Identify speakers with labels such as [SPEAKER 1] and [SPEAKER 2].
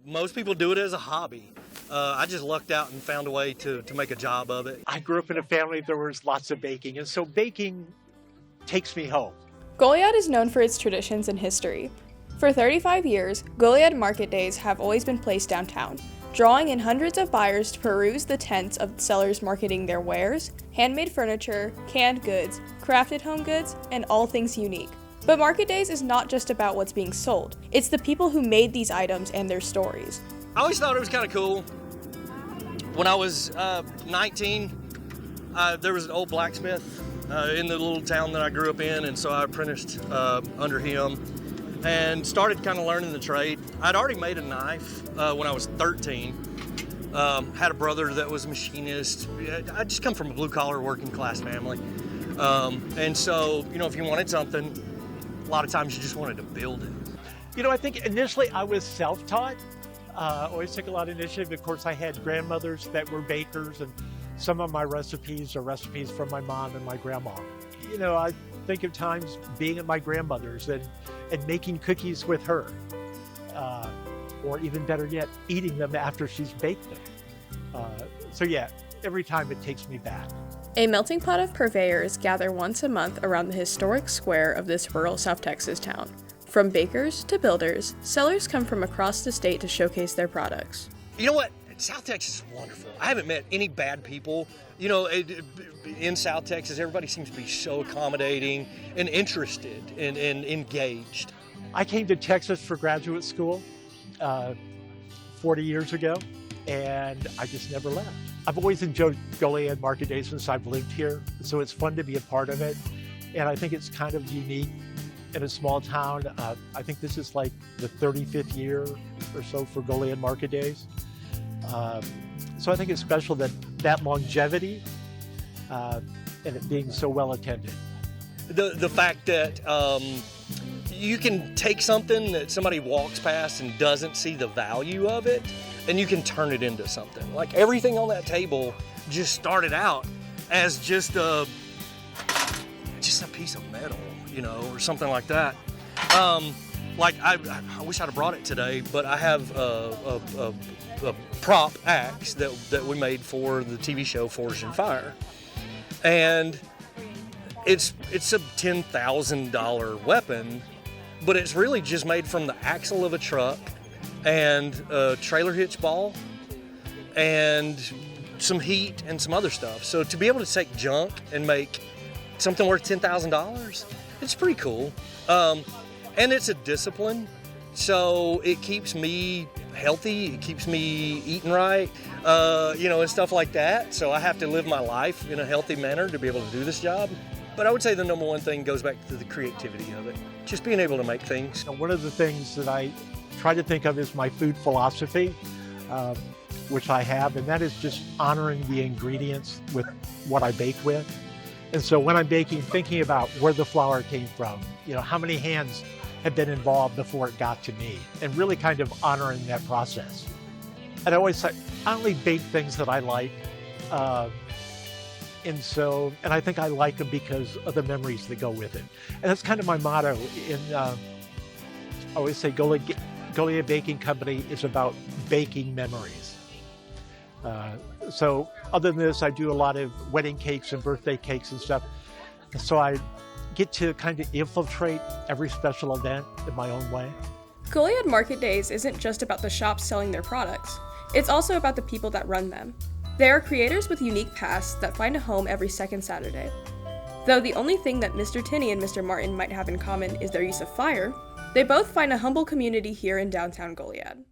[SPEAKER 1] Most people do it as a hobby. I just lucked out and found a way to make a job of it.
[SPEAKER 2] I grew up in a family there was lots of baking, and so baking takes me home.
[SPEAKER 3] Goliad is known for its traditions and history. For 35 years, Goliad market days have always been placed downtown, drawing in hundreds of buyers to peruse the tents of sellers marketing their wares, handmade furniture, canned goods, crafted home goods, and all things unique. But market days is not just about what's being sold. It's the people who made these items and their stories.
[SPEAKER 1] I always thought it was kind of cool. When I was 19, there was an old blacksmith in the little town that I grew up in, and so I apprenticed under him and started kind of learning the trade. I'd already made a knife when I was 13. Had a brother that was a machinist. I just come from a blue-collar working class family. And so, if you wanted something, a lot of times you just wanted to build it.
[SPEAKER 2] I think initially I was self-taught. Always took a lot of initiative. Of course, I had grandmothers that were bakers, and some of my recipes are recipes from my mom and my grandma. I think of times being at my grandmother's and making cookies with her. Or even better yet, eating them after she's baked them. So yeah, every time it takes me back.
[SPEAKER 3] A melting pot of purveyors gather once a month around the historic square of this rural South Texas town. From bakers to builders, sellers come from across the state to showcase their products.
[SPEAKER 1] You know what? South Texas is wonderful. I haven't met any bad people. In South Texas, everybody seems to be so accommodating and interested and engaged.
[SPEAKER 2] I came to Texas for graduate school 40 years ago, and I just never left. I've always enjoyed Goliad Market Day since I've lived here, so it's fun to be a part of it. And I think it's kind of unique in a small town. I think this is like the 35th year or so for Goliad Market Days. So I think it's special that longevity and it being so well attended.
[SPEAKER 1] The fact that you can take something that somebody walks past and doesn't see the value of it, and you can turn it into something. Like everything on that table just started out as just a piece of metal, or something like that. Like I wish I'd have brought it today, but I have a prop axe that we made for the TV show Forged in Fire, and it's a $10,000 weapon, but it's really just made from the axle of a truck and a trailer hitch ball and some heat and some other stuff. So to be able to take junk and make something worth $10,000, it's pretty cool. And it's a discipline, so it keeps me healthy, it keeps me eating right, and stuff like that. So I have to live my life in a healthy manner to be able to do this job. But I would say the number one thing goes back to the creativity of it, just being able to make things.
[SPEAKER 2] One of the things that I try to think of is my food philosophy, which I have, and that is just honoring the ingredients with what I bake with. And so when I'm baking, thinking about where the flour came from, how many hands have been involved before it got to me, and really kind of honoring that process. And I always say, I only bake things that I like. And I think I like them because of the memories that go with it. And that's kind of my motto. I always say Goliad Baking Company is about baking memories. So other than this, I do a lot of wedding cakes and birthday cakes and stuff. So I get to kind of infiltrate every special event in my own way.
[SPEAKER 3] Goliad Market Days isn't just about the shops selling their products. It's also about the people that run them. They are creators with unique pasts that find a home every second Saturday. Though the only thing that Mr. Tinney and Mr. Martin might have in common is their use of fire, they both find a humble community here in downtown Goliad.